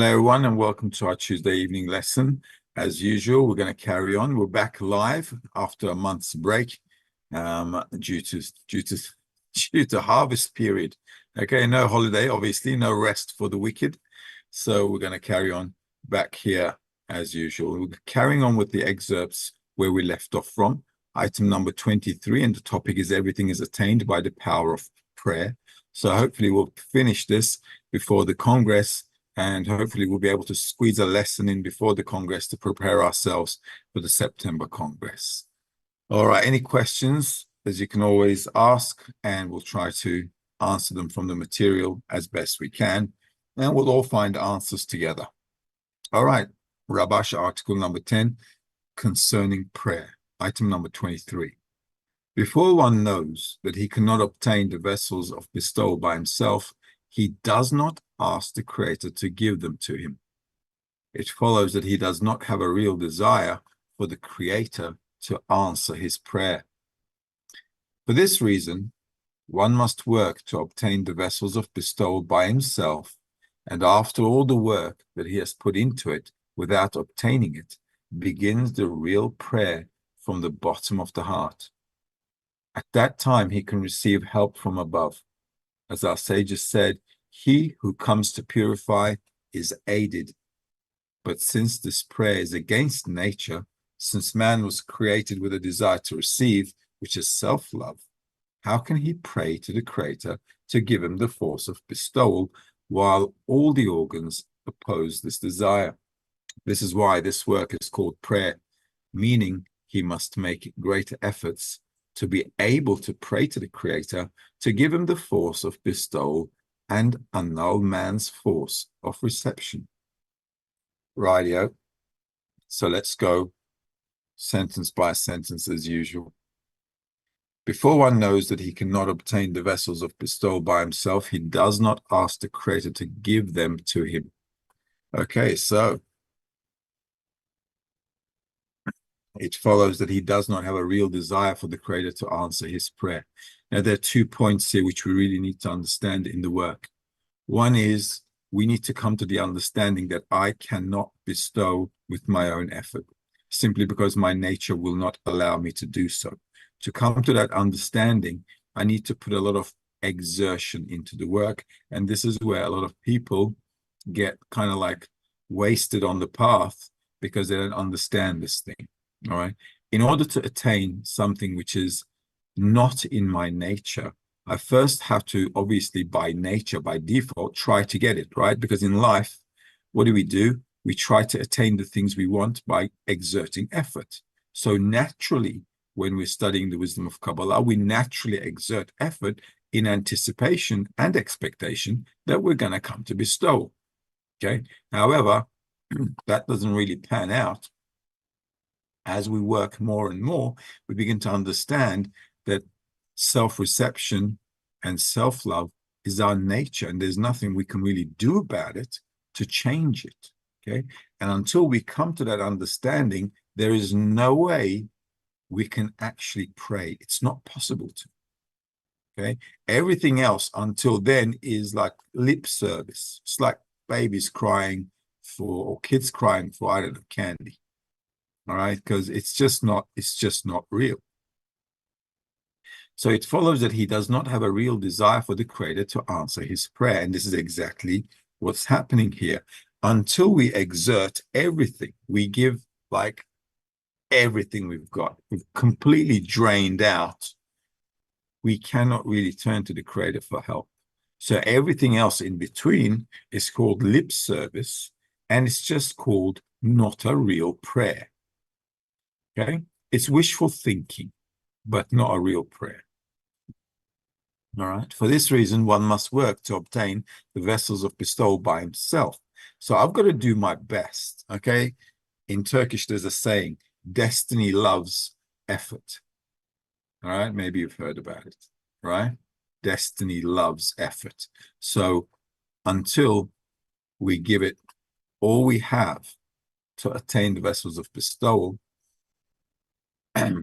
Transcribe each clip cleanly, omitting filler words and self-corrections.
Hello, everyone, and welcome to our Tuesday evening lesson. As usual, we're going to carry on. We're back live after a month's break due to harvest period. Okay, no holiday, obviously, no rest for the wicked. So we're going to carry on back here as usual. We're carrying on with the excerpts where we left off from. Item number 23, and the topic is everything is attained by the power of prayer. So hopefully we'll finish this before the Congress, and hopefully we'll be able to squeeze a lesson in before the Congress to prepare ourselves for the September Congress. All right, any questions, as you can always ask, and we'll try to answer them from the material as best we can, and we'll all find answers together. All right, Rabash article number 10, concerning prayer, item number 23. Before one knows that he cannot obtain the vessels of bestowal by himself, he does not ask the Creator to give them to him. It follows that he does not have a real desire for the Creator to answer his prayer. For this reason, one must work to obtain the vessels of bestowal by himself, and after all the work that he has put into it without obtaining it, begins the real prayer from the bottom of the heart. At that time, he can receive help from above. As our sages said, he who comes to purify is aided. But since this prayer is against nature, since man was created with a desire to receive, which is self-love, how can he pray to the Creator to give him the force of bestowal while all the organs oppose this desire? This is why this work is called prayer, meaning he must make greater efforts to be able to pray to the Creator to give him the force of bestowal and annul man's force of reception. Rightio. So let's go sentence by sentence as usual. Before one knows that he cannot obtain the vessels of bestowal by himself, he does not ask the Creator to give them to him. Okay, so it follows that he does not have a real desire for the Creator to answer his prayer. Now, there are 2 points here which we really need to understand in the work. One is we need to come to the understanding that I cannot bestow with my own effort, simply because my nature will not allow me to do so. To come to that understanding, I need to put a lot of exertion into the work, and this is where a lot of people get kind of like wasted on the path because they don't understand this thing. All right. In order to attain something which is not in my nature, I first have to, obviously, by nature, by default, try to get it, right? Because in life, what do? We try to attain the things we want by exerting effort. So naturally, when we're studying the wisdom of Kabbalah, we naturally exert effort in anticipation and expectation that we're going to come to bestow. Okay. However, that doesn't really pan out. As we work more and more, we begin to understand that self-reception and self-love is our nature, and there's nothing we can really do about it to change it, okay? And until we come to that understanding, there is no way we can actually pray. It's not possible to, okay? Everything else until then is like lip service. It's like babies crying for, or kids crying for, I don't know, candy. All right, because it's just not real. So it follows that he does not have a real desire for the Creator to answer his prayer. And this is exactly what's happening here. Until we exert everything, we give like everything we've got, we've completely drained out, we cannot really turn to the Creator for help. So everything else in between is called lip service, and it's just called not a real prayer. Okay, it's wishful thinking, but not a real prayer. All right, for this reason, one must work to obtain the vessels of bestowal by himself. So I've got to do my best. Okay, in Turkish, there's a saying, destiny loves effort. All right, maybe you've heard about it, right? Destiny loves effort. So until we give it all we have to attain the vessels of bestowal,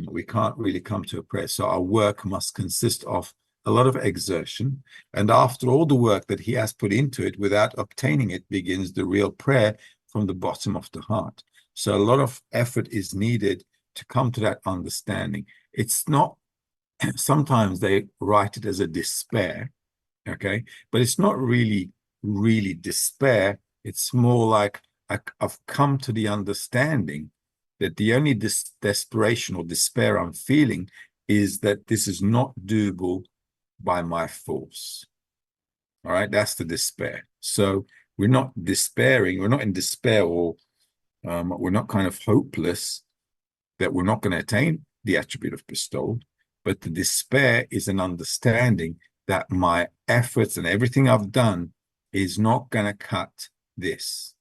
we can't really come to a prayer. So our work must consist of a lot of exertion. And after all the work that he has put into it, without obtaining it, begins the real prayer from the bottom of the heart. So a lot of effort is needed to come to that understanding. It's not, sometimes they write it as a despair, okay? But it's not really despair. It's more like I've come to the understanding that the only desperation or despair I'm feeling is that this is not doable by my force. All right, that's the despair. So we're not despairing, we're not in despair, or we're not kind of hopeless that we're not going to attain the attribute of bestowal, but the despair is an understanding that my efforts and everything I've done is not going to cut this.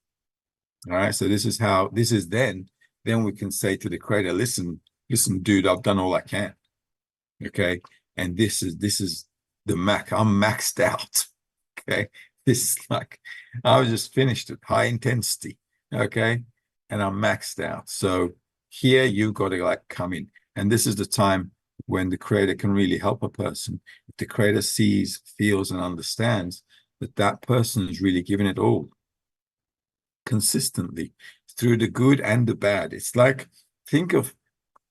All right, so this is how, this is then we can say to the creator, listen, dude, I've done all I can. Okay, and this is the I'm maxed out. Okay, this is like, I was just finished at high intensity. Okay, and I'm maxed out. So here you've got to like come in, and this is the time when the creator can really help a person. If the creator sees, feels, and understands that that person is really giving it all consistently through the good and the bad. It's like, think of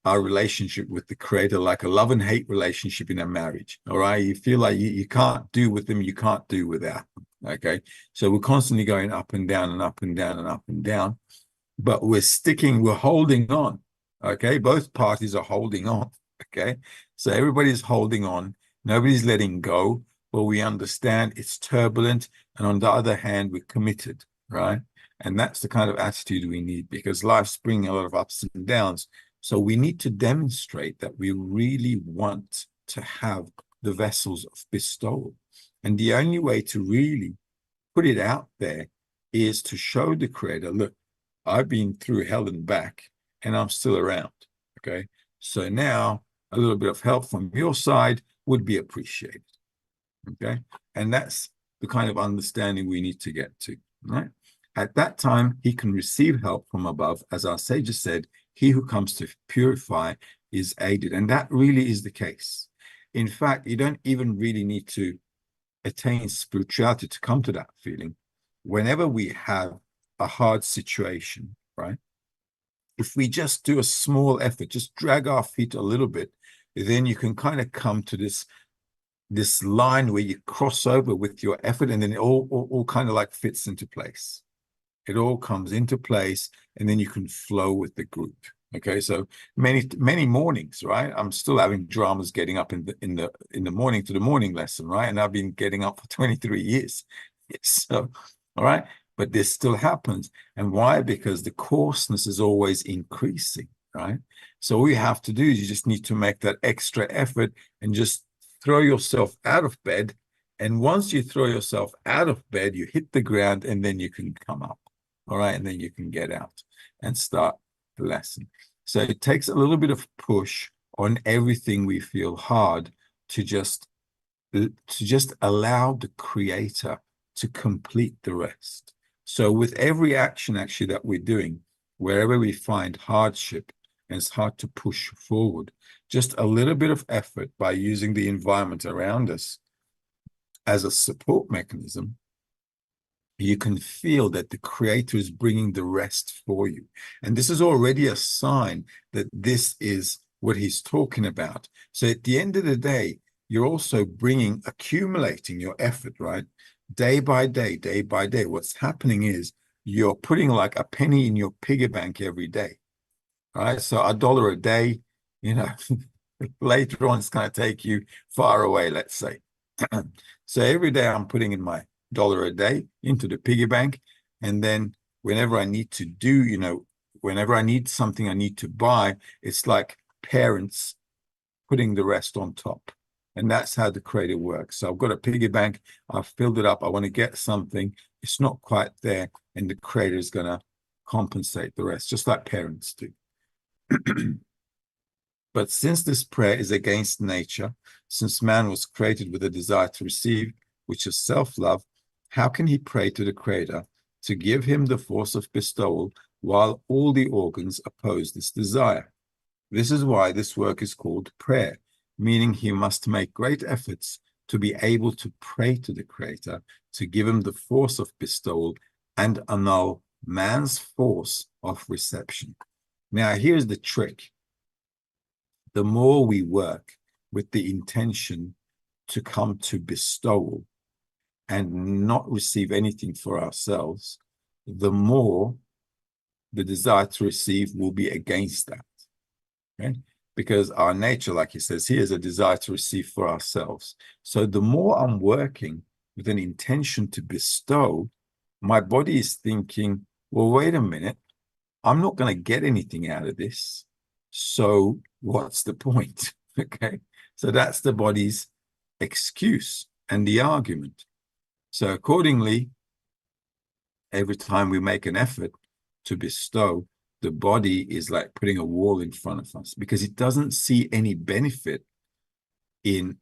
our relationship with the creator like a love and hate relationship in a marriage. All right, you feel like you can't do with them, you can't do without them. Okay, so we're constantly going up and down and up and down and up and down, but we're holding on. Okay, both parties are holding on. Okay, so everybody's holding on, nobody's letting go, but we understand it's turbulent, and on the other hand, we're committed, right? And that's the kind of attitude we need, because life's bringing a lot of ups and downs. So we need to demonstrate that we really want to have the vessels of bestowal. And the only way to really put it out there is to show the creator, look, I've been through hell and back, and I'm still around. Okay, so now a little bit of help from your side would be appreciated. Okay, and that's the kind of understanding we need to get to, right? At that time, he can receive help from above. As our sages said, he who comes to purify is aided. And that really is the case. In fact, you don't even really need to attain spirituality to come to that feeling. Whenever we have a hard situation, right? If we just do a small effort, just drag our feet a little bit, then you can kind of come to this line where you cross over with your effort, and then it all kind of like fits into place. It all comes into place, and then you can flow with the group. Okay, so many mornings, right? I'm still having dramas getting up in the morning to the morning lesson, right? And I've been getting up for 23 years. So, all right, but this still happens. And why? Because the coarseness is always increasing, right? So all you have to do is you just need to make that extra effort and just throw yourself out of bed. And once you throw yourself out of bed, you hit the ground, and then you can come up. All right, and then you can get out and start the lesson. So it takes a little bit of push on everything we feel hard to just allow the creator to complete the rest. So with every action actually that we're doing, wherever we find hardship and it's hard to push forward, just a little bit of effort by using the environment around us as a support mechanism, you can feel that the creator is bringing the rest for you. And this is already a sign that this is what he's talking about. So at the end of the day, you're also accumulating your effort, right? Day by day, day by day. What's happening is you're putting like a penny in your piggy bank every day, right? So $1 a day, later on, it's going to take you far away, let's say. So every day I'm putting in my $1 a day into the piggy bank, and then whenever I need to do, whenever I need something I need to buy, it's like parents putting the rest on top. And that's how the creator works. So I've got a piggy bank, I've filled it up, I want to get something, it's not quite there, and the creator is going to compensate the rest, just like parents do. But since this prayer is against nature, since man was created with a desire to receive, which is self-love, how can he pray to the creator to give him the force of bestowal while all the organs oppose this desire? This is why this work is called prayer, meaning he must make great efforts to be able to pray to the Creator, to give him the force of bestowal and annul man's force of reception. Now, here's the trick. The more we work with the intention to come to bestowal and not receive anything for ourselves, the more the desire to receive will be against that. Okay? Because our nature, like he says here, is a desire to receive for ourselves. So the more I'm working with an intention to bestow, my body is thinking, well, wait a minute, I'm not going to get anything out of this. So what's the point? Okay. So that's the body's excuse and the argument. So accordingly, every time we make an effort to bestow, the body is like putting a wall in front of us because it doesn't see any benefit in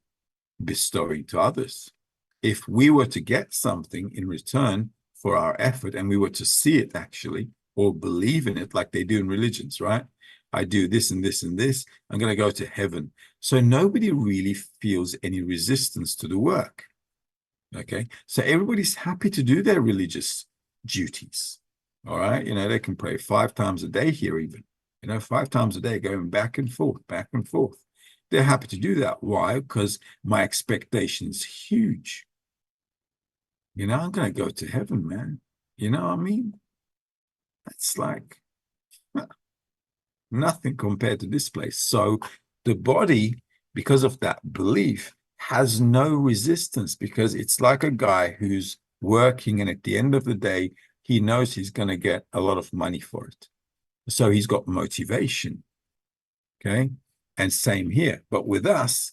bestowing to others. If we were to get something in return for our effort and we were to see it actually, or believe in it like they do in religions, right? I do this and this and this, I'm going to go to heaven. So nobody really feels any resistance to the work. Okay. So everybody's happy to do their religious duties. All right. You know, they can pray 5 times a day here, even, 5 times a day, going back and forth, back and forth. They're happy to do that. Why? Because my expectation is huge. I'm going to go to heaven, man. You know what I mean? That's like nothing compared to this place. So the body, because of that belief, has no resistance because it's like a guy who's working and at the end of the day, he knows he's going to get a lot of money for it. So he's got motivation. Okay. And same here. But with us,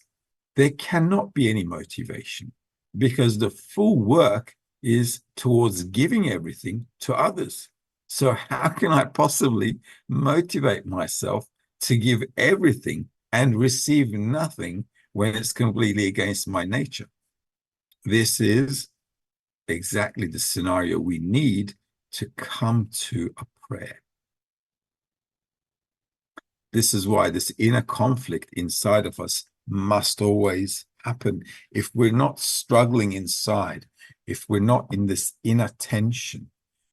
there cannot be any motivation because the full work is towards giving everything to others. So how can I possibly motivate myself to give everything and receive nothing when it's completely against my nature? This is exactly the scenario we need to come to a prayer. This is why this inner conflict inside of us must always happen. If we're not struggling inside, if we're not in this inner tension,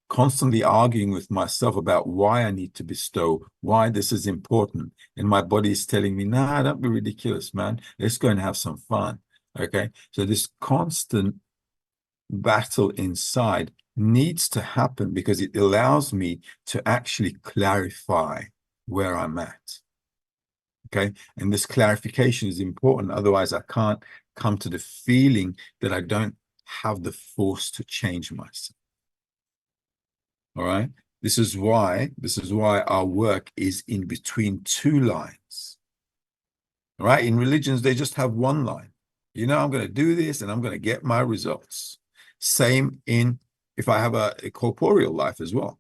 constantly arguing with myself about why I need to bestow, why this is important, and my body is telling me, nah, don't be ridiculous, man. Let's go and have some fun. Okay. So this constant battle inside needs to happen because it allows me to actually clarify where I'm at. Okay. And this clarification is important. Otherwise, I can't come to the feeling that I don't have the force to change myself. All right. This is why our work is in between 2 lines. All right. In religions, they just have 1 line. I'm going to do this and I'm going to get my results. Same if I have a corporeal life as well.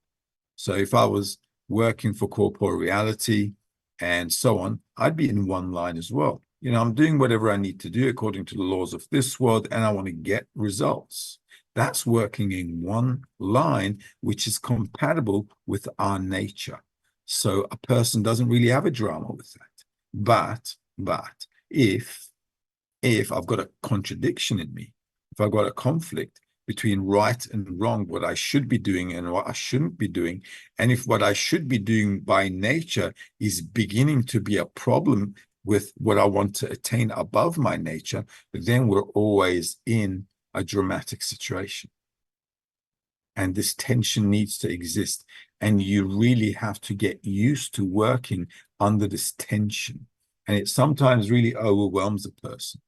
So if I was working for corporeality and so on, I'd be in 1 line as well. I'm doing whatever I need to do according to the laws of this world, and I want to get results. That's working in 1 line, which is compatible with our nature. So a person doesn't really have a drama with that. But if I've got a contradiction in me, if I've got a conflict between right and wrong, what I should be doing and what I shouldn't be doing, and if what I should be doing by nature is beginning to be a problem with what I want to attain above my nature, then we're always in a dramatic situation. And this tension needs to exist. And you really have to get used to working under this tension. And it sometimes really overwhelms a person.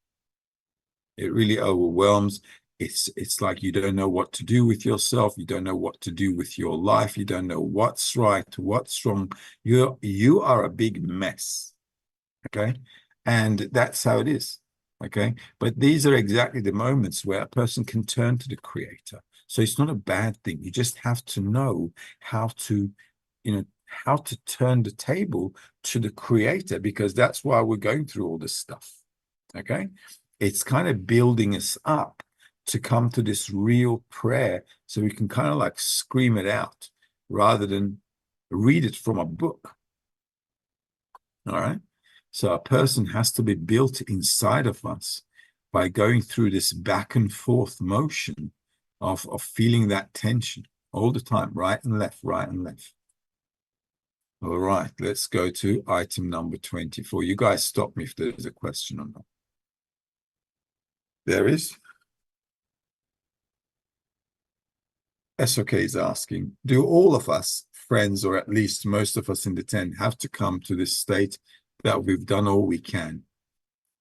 It really overwhelms. It's like you don't know what to do with yourself. You don't know what to do with your life. You don't know what's right, what's wrong. You are a big mess. Okay. And that's how it is. Okay. But these are exactly the moments where a person can turn to the Creator. So it's not a bad thing. You just have to know how to, how to turn the table to the Creator, because that's why we're going through all this stuff. Okay. It's kind of building us up to come to this real prayer so we can kind of like scream it out rather than read it from a book. All right. So a person has to be built inside of us by going through this back and forth motion of feeling that tension all the time, right and left, right and left. All right, let's go to item number 24. You guys stop me if there's a question or not. There is. SOK is asking, do all of us, friends, or at least most of us in the 10, have to come to this state that we've done all we can?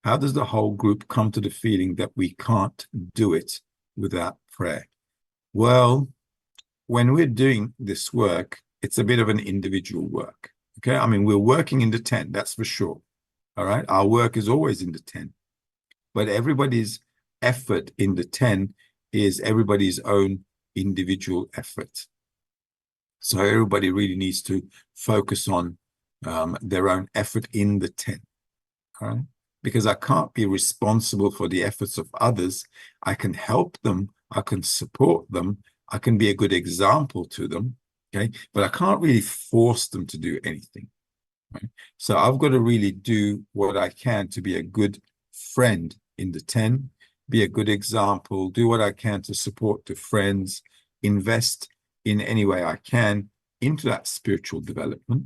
How does the whole group come to the feeling that we can't do it without prayer? Well, when we're doing this work, it's a bit of an individual work. Okay, I mean, we're working in the 10, that's for sure. All right, our work is always in the 10, but everybody's effort in the 10 is everybody's own individual effort. So everybody really needs to focus on their own effort in the 10. All right, because I can't be responsible for the efforts of others. I can help them, I can support them, I can be a good example to them, okay? But I can't really force them to do anything, right? So I've got to really do what I can to be a good friend in the 10, be a good example, do what I can to support the friends, invest in any way I can into that spiritual development.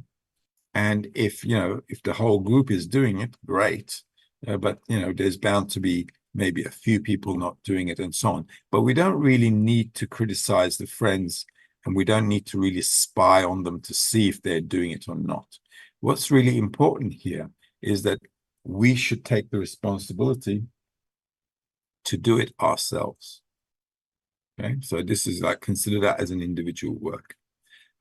And if the whole group is doing it, great. But there's bound to be maybe a few people not doing it and so on. But we don't really need to criticize the friends, and we don't need to really spy on them to see if they're doing it or not. What's really important here is that we should take the responsibility to do it ourselves. Okay, so this is like, consider that as an individual work.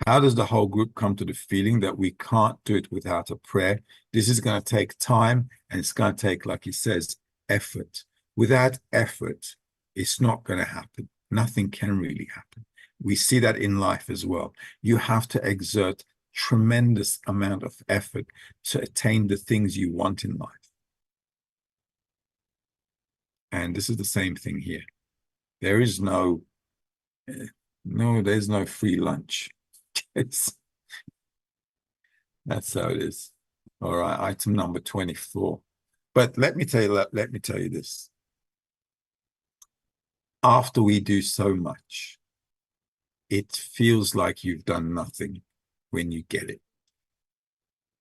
How does the whole group come to the feeling that we can't do it without a prayer? This is going to take time, and it's going to take, like he says, effort. Without effort, it's not going to happen. Nothing can really happen. We see that in life as well. You have to exert tremendous amount of effort to attain the things you want in life. And this is the same thing here. There is there's no free lunch. That's how it is. All right, item number 24. But let me tell you this. After we do so much, it feels like you've done nothing when you get it.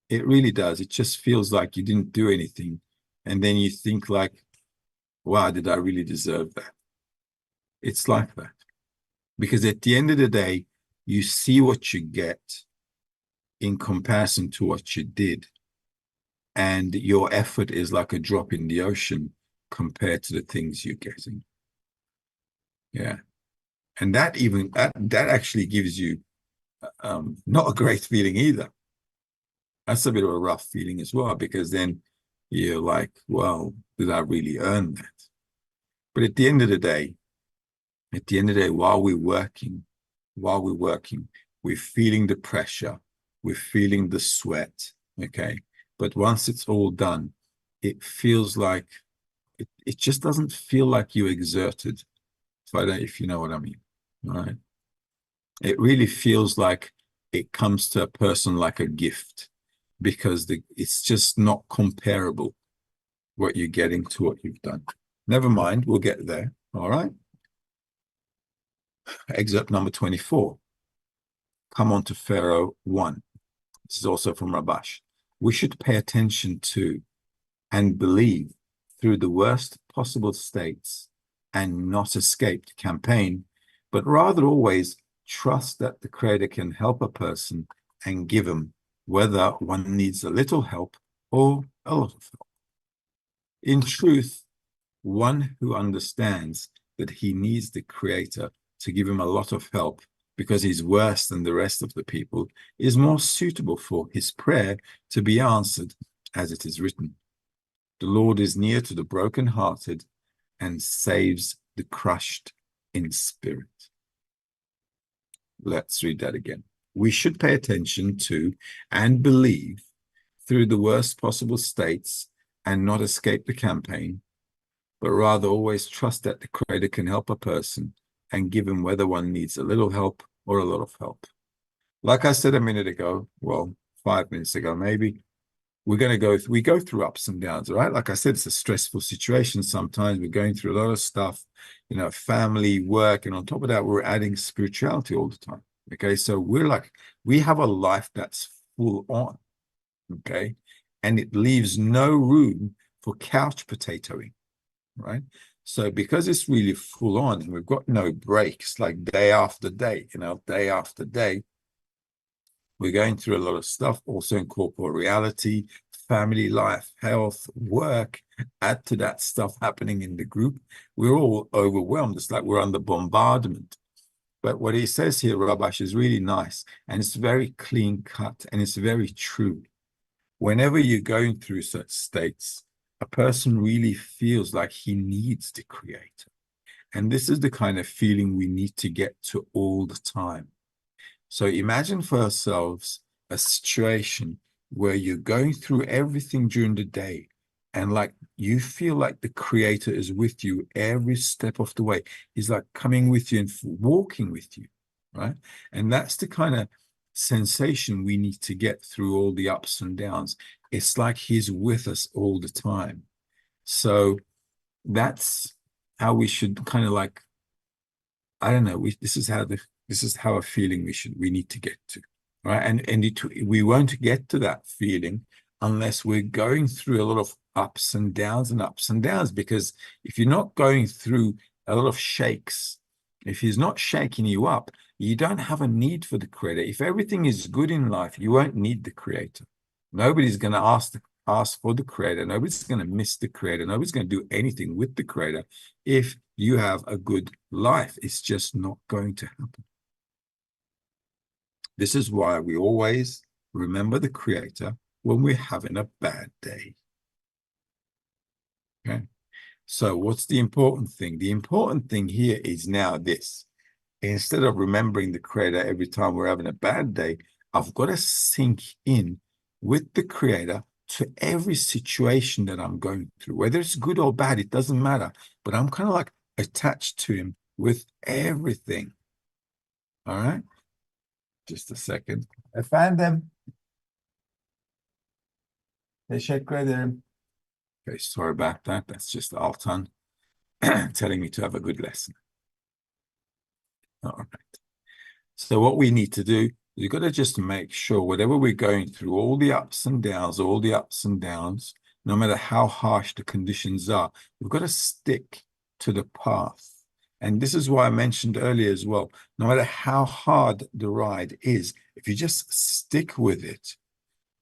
It really does. It just feels like you didn't do anything. And then you think like, wow, did I really deserve that? It's like that. Because at the end of the day, you see what you get in comparison to what you did. And your effort is like a drop in the ocean compared to the things you're getting. Yeah. And that actually gives you not a great feeling either. That's a bit of a rough feeling as well, because then you're like, well, did I really earn that? But at the end of the day, while we're working, we're feeling the pressure, we're feeling the sweat, okay? But once it's all done, it feels like, it just doesn't feel like you exerted, if you know what I mean, all right? It really feels like it comes to a person like a gift, because it's just not comparable what you're getting to what you've done. Never mind, we'll get there, all right? Excerpt number 24. Come on to Pharaoh 1. This is also from Rabash. We should pay attention to and believe through the worst possible states and not escape the campaign, but rather always trust that the Creator can help a person and give him, whether one needs a little help or a lot of help. In truth, one who understands that he needs the Creator to give him a lot of help because he's worse than the rest of the people is more suitable for his prayer to be answered, as it is written. The Lord is near to the brokenhearted and saves the crushed in spirit. Let's read that again. We should pay attention to and believe through the worst possible states and not escape the campaign, but rather always trust that the Creator can help a person and give him, whether one needs a little help or a lot of help. Like I said a minute ago, well, 5 minutes ago maybe, we go through ups and downs, right? Like I said, it's a stressful situation. Sometimes we're going through a lot of stuff, family, work, and on top of that, we're adding spirituality all the time. Okay. So we have a life that's full on. Okay. And it leaves no room for couch potatoing, right? So because it's really full on and we've got no breaks, like day after day, day after day, we're going through a lot of stuff, also in corporate reality, family life, health, work. Add to that stuff happening in the group. We're all overwhelmed. It's like we're under bombardment. But what he says here, Rabash, is really nice. And it's very clean cut and it's very true. Whenever you're going through such states, a person really feels like he needs the Creator. And this is the kind of feeling we need to get to all the time. So imagine for ourselves a situation where you're going through everything during the day and like you feel like the Creator is with you every step of the way. He's like coming with you and walking with you, right? And that's the kind of sensation we need to get through all the ups and downs. It's like he's with us all the time. So that's how we should kind of like, I don't know, this is how a feeling we need to get to, right? And we won't get to that feeling unless we're going through a lot of ups and downs, because if you're not going through a lot of shakes, if he's not shaking you up, you don't have a need for the Creator. If everything is good in life, you won't need the Creator. Nobody's going to ask for the Creator. Nobody's going to miss the Creator. Nobody's going to do anything with the Creator if you have a good life. It's just not going to happen. This is why we always remember the Creator when we're having a bad day. Okay. So what's the important thing? The important thing here is now this. Instead of remembering the Creator every time we're having a bad day, I've got to sink in with the Creator to every situation that I'm going through. Whether it's good or bad, it doesn't matter. But I'm kind of like attached to Him with everything. All right? Just a second. I found them. Teşekkür ederim. Okay, sorry about that. That's just Altan telling me to have a good lesson. All right. So what we need to do, you've got to just make sure whatever we're going through, all the ups and downs, no matter how harsh the conditions are, we've got to stick to the path. And this is why I mentioned earlier as well, no matter how hard the ride is, if you just stick with it,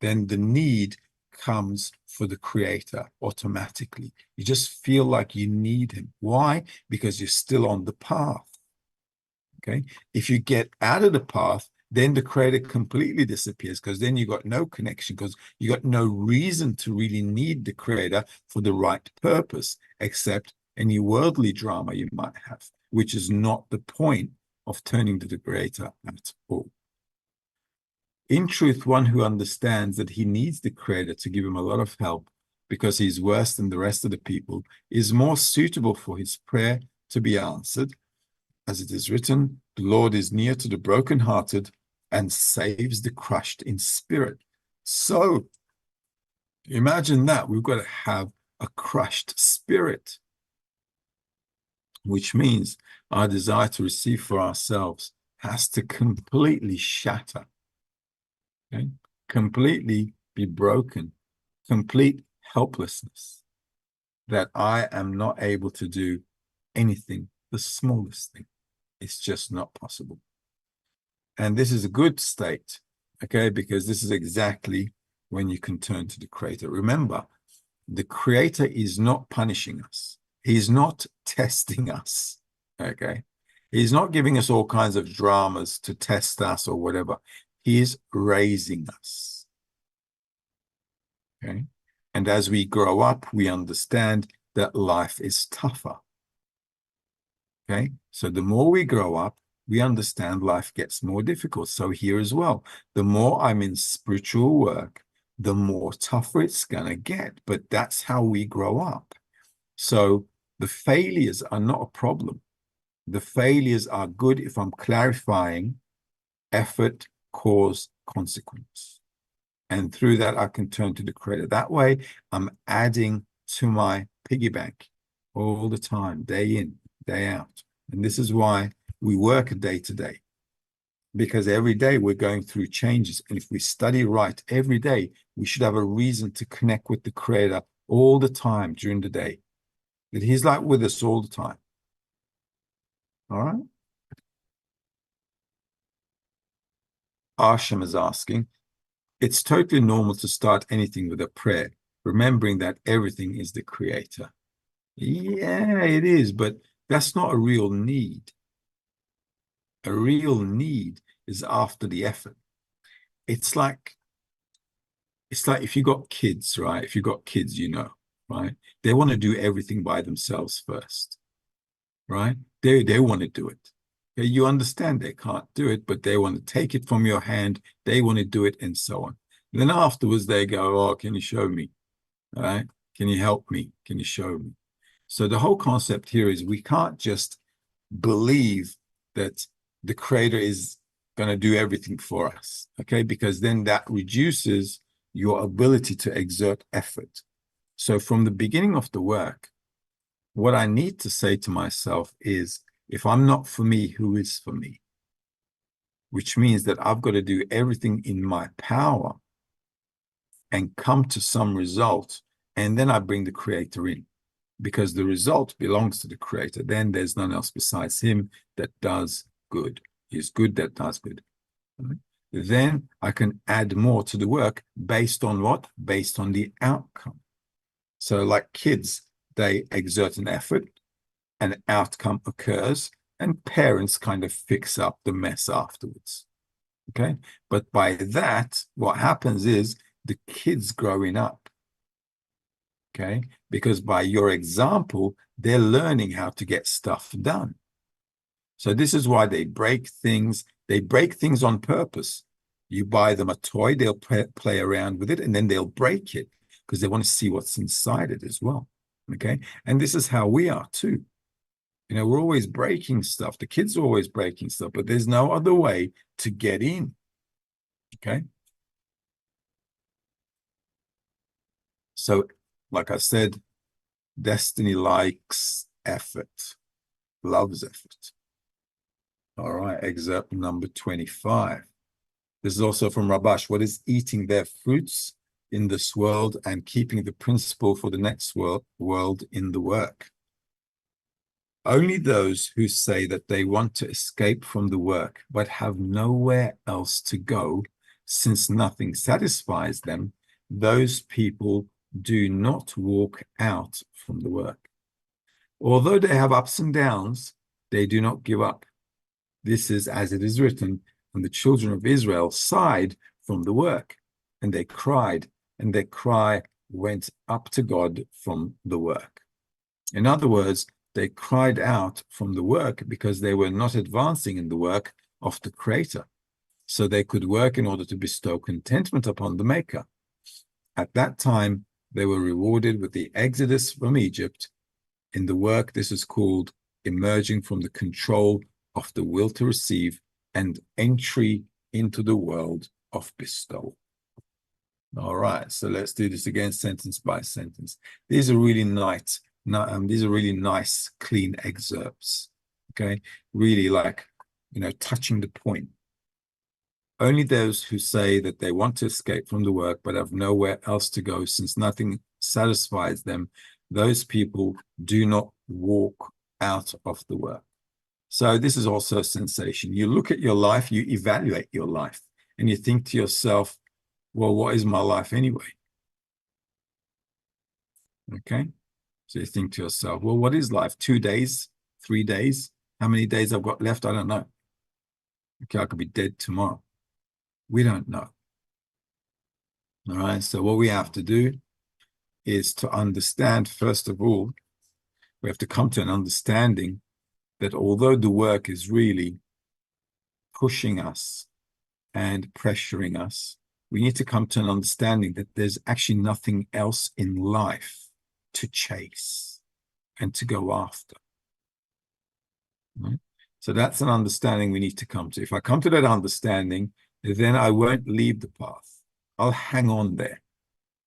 then the need comes for the Creator automatically. You just feel like you need Him. Why? Because you're still on the path. Okay. If you get out of the path, then the Creator completely disappears, because then you got no connection, because you got no reason to really need the Creator for the right purpose, except any worldly drama you might have, which is not the point of turning to the Creator at all. In truth, one who understands that he needs the Creator to give him a lot of help because he's worse than the rest of the people is more suitable for his prayer to be answered. As it is written, the Lord is near to the brokenhearted and saves the crushed in spirit. So imagine that we've got to have a crushed spirit, which means our desire to receive for ourselves has to completely shatter, okay? Completely be broken, complete helplessness, that I am not able to do anything, the smallest thing. It's just not possible. And this is a good state, okay, because this is exactly when you can turn to the Creator. Remember, the Creator is not punishing us. He's not testing us, okay? He's not giving us all kinds of dramas to test us or whatever. He is raising us, okay? And as we grow up, we understand that life is tougher, okay? So the more we grow up, we understand life gets more difficult. So here as well, the more I'm in spiritual work, the more tougher it's going to get. But that's how we grow up. So the failures are not a problem. The failures are good if I'm clarifying effort, cause, consequence. And through that, I can turn to the creator. That way, I'm adding to my piggy bank all the time, day in, day out. And this is why we work day to day, because every day we're going through changes. And if we study right every day, we should have a reason to connect with the creator all the time during the day, that he's like with us all the time. All right. Asham is asking, it's totally normal to start anything with a prayer, remembering that everything is the creator. Yeah, it is, but that's not a real need. A real need is after the effort. It's like if you got kids, right? If you got kids, right? They want to do everything by themselves first, right? They want to do it. Okay, you understand they can't do it, but they want to take it from your hand. They want to do it, and so on. And then afterwards, they go, "Oh, can you show me? All right? Can you help me? Can you show me?" So the whole concept here is we can't just believe that the creator is going to do everything for us, okay? Because then that reduces your ability to exert effort. So from the beginning of the work, what I need to say to myself is, if I'm not for me, who is for me? Which means that I've got to do everything in my power and come to some result, and then I bring the creator in, because the result belongs to the creator. Then there's none else besides him that does good. He's good that does good. Right? Then I can add more to the work based on what? Based on the outcome. So like kids, they exert an effort, an outcome occurs, and parents kind of fix up the mess afterwards. Okay? But by that, what happens is the kids growing up, okay? Because by your example, they're learning how to get stuff done. So this is why they break things. They break things on purpose. You buy them a toy, they'll play around with it, and then they'll break it because they want to see what's inside it as well. Okay? And this is how we are too. We're always breaking stuff. The kids are always breaking stuff, but there's no other way to get in. Okay? So, like I said, destiny likes effort, loves effort. All right, excerpt number 25. This is also from Rabash. What is eating their fruits in this world and keeping the principle for the next world in the work? Only those who say that they want to escape from the work but have nowhere else to go, since nothing satisfies them, those people do not walk out from the work. Although they have ups and downs, they do not give up. This is as it is written, and the children of Israel sighed from the work, and they cried, and their cry went up to God from the work. In other words, they cried out from the work because they were not advancing in the work of the Creator, so they could work in order to bestow contentment upon the Maker. At that time, they were rewarded with the exodus from Egypt. In the work, this is called emerging from the control of the will to receive and entry into the world of bestowal. All right, so let's do this again, sentence by sentence. These are really nice. These are really nice, clean excerpts. Okay, really like, touching the point. Only those who say that they want to escape from the work but have nowhere else to go, since nothing satisfies them, those people do not walk out of the work. So this is also a sensation. You look at your life, you evaluate your life, and you think to yourself, well, what is my life anyway? Okay. So you think to yourself, well, what is life? 2 days, 3 days? How many days I've got left? I don't know. Okay, I could be dead tomorrow. We don't know. All right. So what we have to do is to understand, first of all, we have to come to an understanding that although the work is really pushing us and pressuring us, we need to come to an understanding that there's actually nothing else in life to chase and to go after. Right? So that's an understanding we need to come to. If I come to that understanding, then I won't leave the path. I'll hang on there.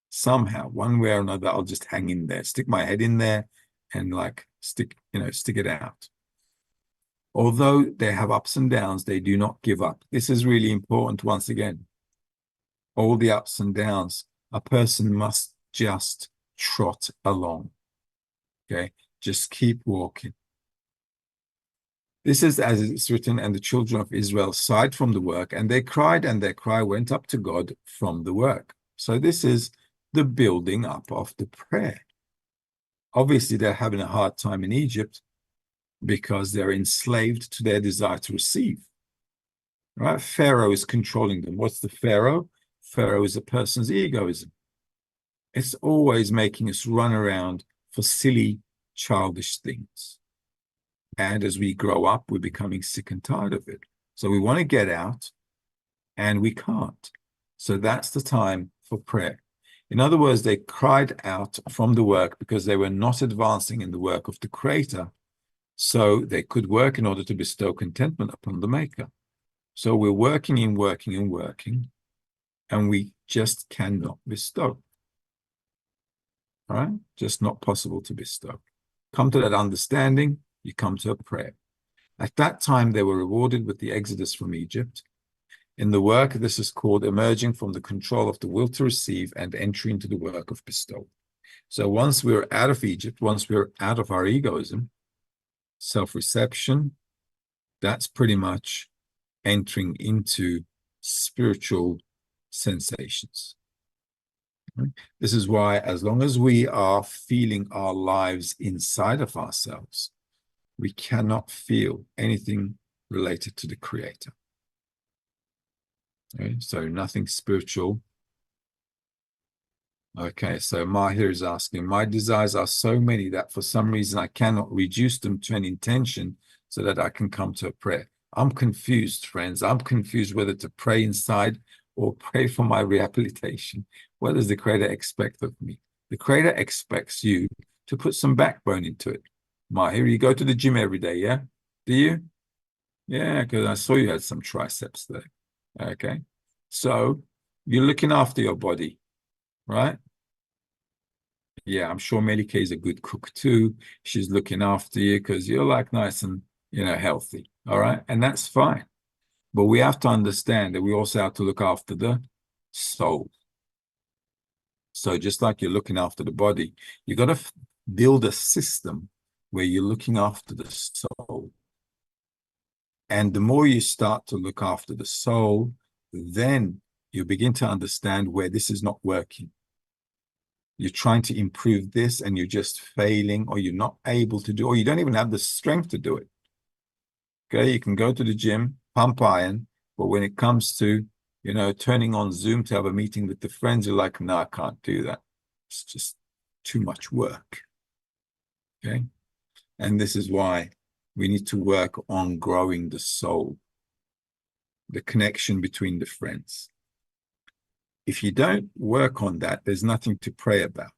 Somehow, one way or another, I'll just hang in there, stick my head in there and like stick it out. Although they have ups and downs, they do not give up. This is really important once again. All the ups and downs, a person must just trot along. Okay, just keep walking. This is as it's written, and the children of Israel sighed from the work, and they cried, and their cry went up to God from the work. So this is the building up of the prayer. Obviously, they're having a hard time in Egypt because they're enslaved to their desire to receive. Right? Pharaoh is controlling them. What's the Pharaoh? Pharaoh is a person's egoism. It's always making us run around for silly, childish things. And as we grow up, we're becoming sick and tired of it. So we want to get out, and we can't. So that's the time for prayer. In other words, they cried out from the work because they were not advancing in the work of the Creator, so they could work in order to bestow contentment upon the Maker. So we're working and working and working, and we just cannot bestow. All right? Just not possible to bestow. Come to that understanding, you come to a prayer. At that time, they were rewarded with the exodus from Egypt. In the work, this is called emerging from the control of the will to receive and entering into the work of bestowal. So once we're out of Egypt, once we're out of our egoism, self-reception, that's pretty much entering into spiritual sensations. This is why, as long as we are feeling our lives inside of ourselves, we cannot feel anything related to the Creator. Okay, so nothing spiritual. Okay, so Mahir is asking, my desires are so many that for some reason I cannot reduce them to an intention so that I can come to a prayer. I'm confused, friends. I'm confused whether to pray inside or pray for my rehabilitation. What does the Creator expect of me? The Creator expects you to put some backbone into it. Mahir, you go to the gym every day, yeah? Do you? Yeah, because I saw you had some triceps there. Okay, so you're looking after your body, right? Yeah, I'm sure Melike is a good cook too. She's looking after you because you're like nice and, healthy, all right? And that's fine. But we have to understand that we also have to look after the soul. So just like you're looking after the body, you got to build a system where you're looking after the soul. And the more you start to look after the soul, then you begin to understand where this is not working. You're trying to improve this and you're just failing, or you're not able to do, or you don't even have the strength to do it. Okay, you can go to the gym, pump iron, but when it comes to, turning on Zoom to have a meeting with the friends, you're like, no, I can't do that. It's just too much work. Okay, and this is why we need to work on growing the soul, the connection between the friends. If you don't work on that, there's nothing to pray about.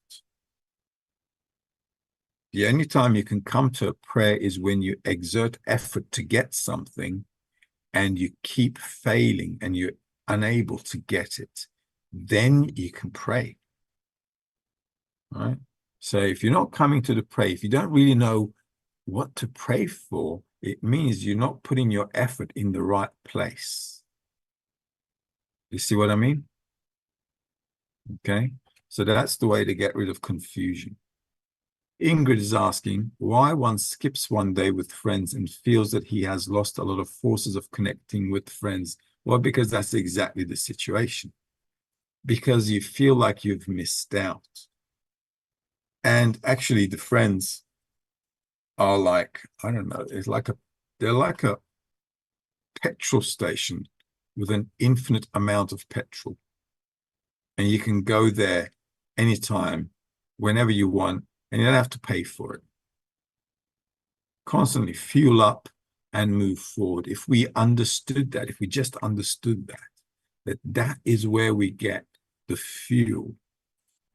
The only time you can come to a prayer is when you exert effort to get something and you keep failing and you're unable to get it. Then you can pray. All right? So if you're not coming to the prayer, if you don't really know what to pray for, it means you're not putting your effort in the right place. You see what I mean? Okay, so that's the way to get rid of confusion. Ingrid is asking why one skips one day with friends and feels that he has lost a lot of forces of connecting with friends. Well, because that's exactly the situation. Because you feel like you've missed out. And actually the friends are like, I don't know, they're like a petrol station with an infinite amount of petrol. And you can go there anytime, whenever you want, and you don't have to pay for it. Constantly fuel up and move forward. If we understood that, if we just understood that is where we get the fuel.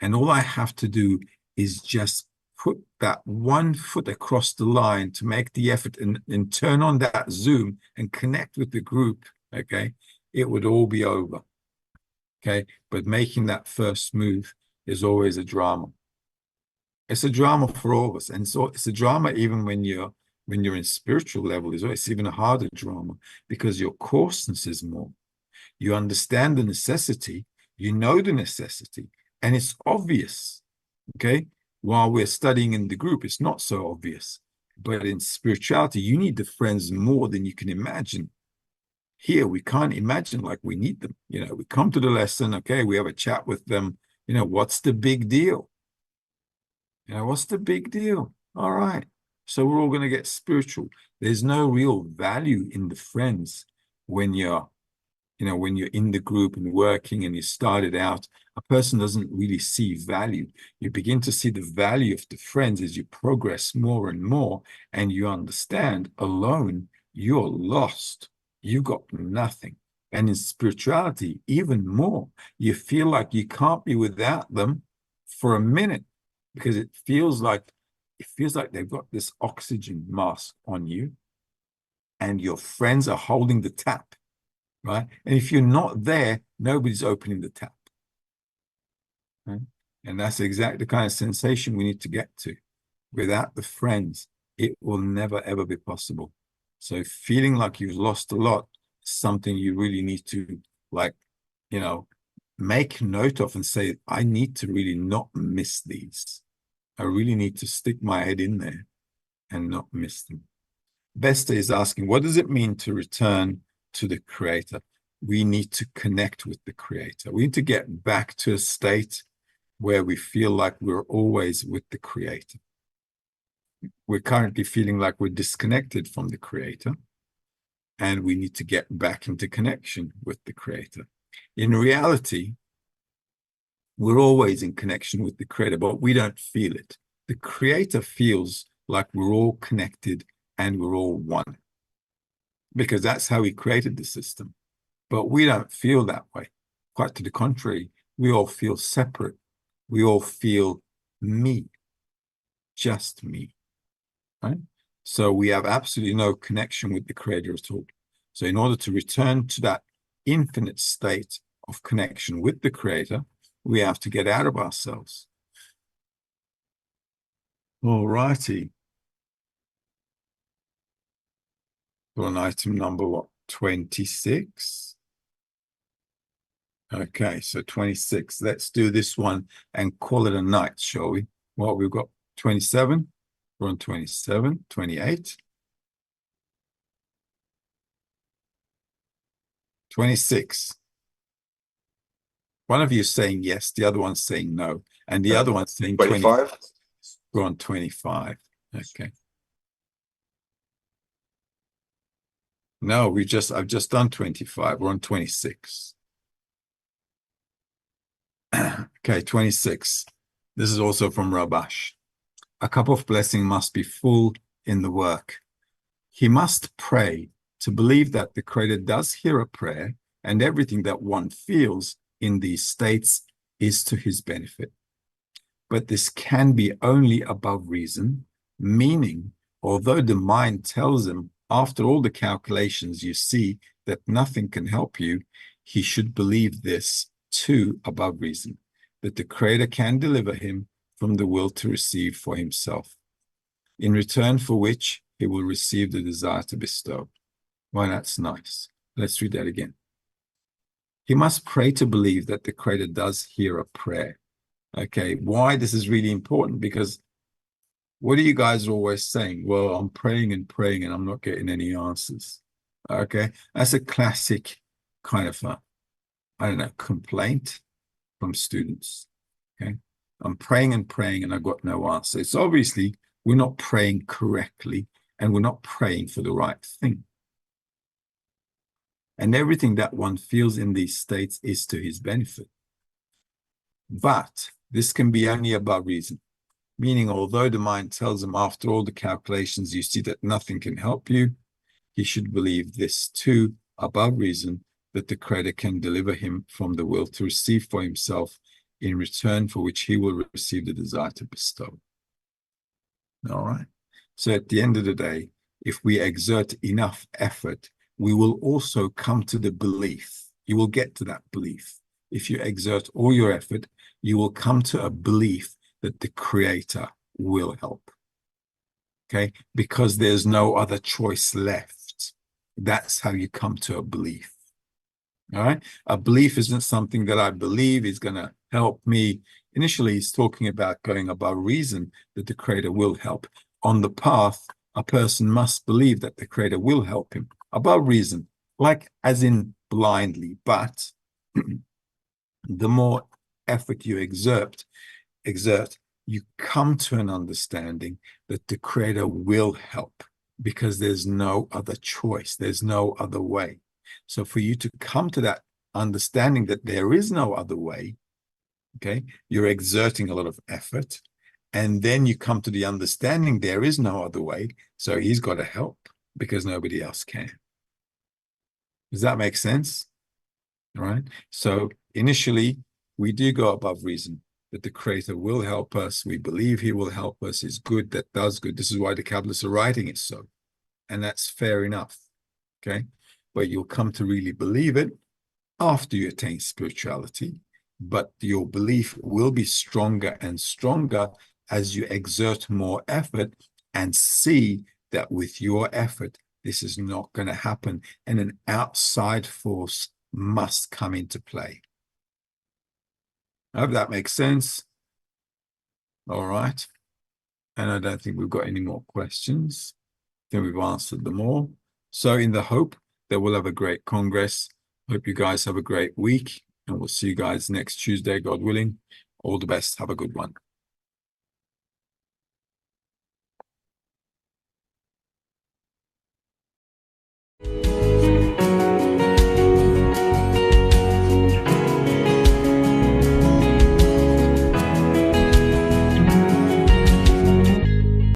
And all I have to do is just put that one foot across the line to make the effort and turn on that Zoom and connect with the group, okay? It would all be over. Okay, but making that first move is always a drama. It's a drama for all of us, and so it's a drama even when you're in spiritual level. It's even a harder drama because your coarseness is more. You understand the necessity, you know the necessity, and it's obvious. Okay, while we're studying in the group, it's not so obvious. But in spirituality, you need the friends more than you can imagine. Here, we can't imagine like we need them. We come to the lesson, okay, we have a chat with them. What's the big deal? What's the big deal? All right. So we're all going to get spiritual. There's no real value in the friends when you're in the group and working and you started out. A person doesn't really see value. You begin to see the value of the friends as you progress more and more, and you understand alone you're lost. You got nothing. And in spirituality, even more, you feel like you can't be without them for a minute because it feels like they've got this oxygen mask on you, and your friends are holding the tap, right? And if you're not there, nobody's opening the tap. Right? And that's exactly the kind of sensation we need to get to. Without the friends, it will never, ever be possible. So feeling like you've lost a lot is something you really need to, like, make note of and say, I need to really not miss these. I really need to stick my head in there and not miss them. Besta is asking, what does it mean to return to the Creator? We need to connect with the Creator. We need to get back to a state where we feel like we're always with the Creator. We're currently feeling like we're disconnected from the Creator, and we need to get back into connection with the Creator. In reality, we're always in connection with the Creator, but we don't feel it. The Creator feels like we're all connected and we're all one, because that's how He created the system. But we don't feel that way. Quite to the contrary, we all feel separate. We all feel me, just me, right? So we have absolutely no connection with the Creator at all. So in order to return to that infinite state of connection with the Creator, we have to get out of ourselves. All righty. On item number, 26? Okay, so 26. Let's do this one and call it a night, shall we? Well, we've got 27. We're on 27, 28. 26. One of you is saying yes, the other one's saying no, and the other one's saying 25. We're on 25. Okay. No, I've just done 25. We're on 26. Okay, 26. This is also from Rabash. A cup of blessing must be full in the work. He must pray to believe that the Creator does hear a prayer, and everything that one feels in these states is to his benefit. But this can be only above reason, meaning, although the mind tells him, after all the calculations you see, that nothing can help you, he should believe this too above reason, that the Creator can deliver him from the will to receive for himself, in return for which he will receive the desire to bestow. Well, that's nice. Let's read that again. He must pray to believe that the Creator does hear a prayer. Okay, why this is really important? Because what are you guys always saying? Well, I'm praying and praying and I'm not getting any answers. Okay, that's a classic kind of, I don't know, complaint from students. Okay, I'm praying and praying and I got no answer. So obviously we're not praying correctly and we're not praying for the right thing. And everything that one feels in these states is to his benefit. But this can be only above reason, meaning although the mind tells him after all the calculations you see that nothing can help you, he should believe this too above reason, that the Creator can deliver him from the will to receive for himself, in return for which he will receive the desire to bestow. All right. So at the end of the day, if we exert enough effort, we will also come to the belief. You will get to that belief if you exert all your effort, you will come to a belief that the Creator will help. Okay? Because there's no other choice left. That's how you come to a belief. All right? A belief isn't something that I believe is going to help me. Initially, he's talking about going above reason, that the Creator will help. On the path, a person must believe that the Creator will help him above reason, like as in blindly. But the more effort you exert, you come to an understanding that the Creator will help, because there's no other choice. There's no other way. So for you to come to that understanding that there is no other way, okay, you're exerting a lot of effort, and then you come to the understanding there is no other way, so he's got to help because nobody else can. Does that make sense? All right. So initially, we do go above reason, that the Creator will help us. We believe he will help us. Is good, that does good. This is why the Kabbalists are writing it so. And that's fair enough. Okay. But you'll come to really believe it after you attain spirituality. But your belief will be stronger and stronger as you exert more effort and see that with your effort, this is not going to happen. And an outside force must come into play. I hope that makes sense. All right. And I don't think we've got any more questions. I think we've answered them all. So in the hope that we'll have a great Congress, hope you guys have a great week, and we'll see you guys next Tuesday, God willing. All the best. Have a good one.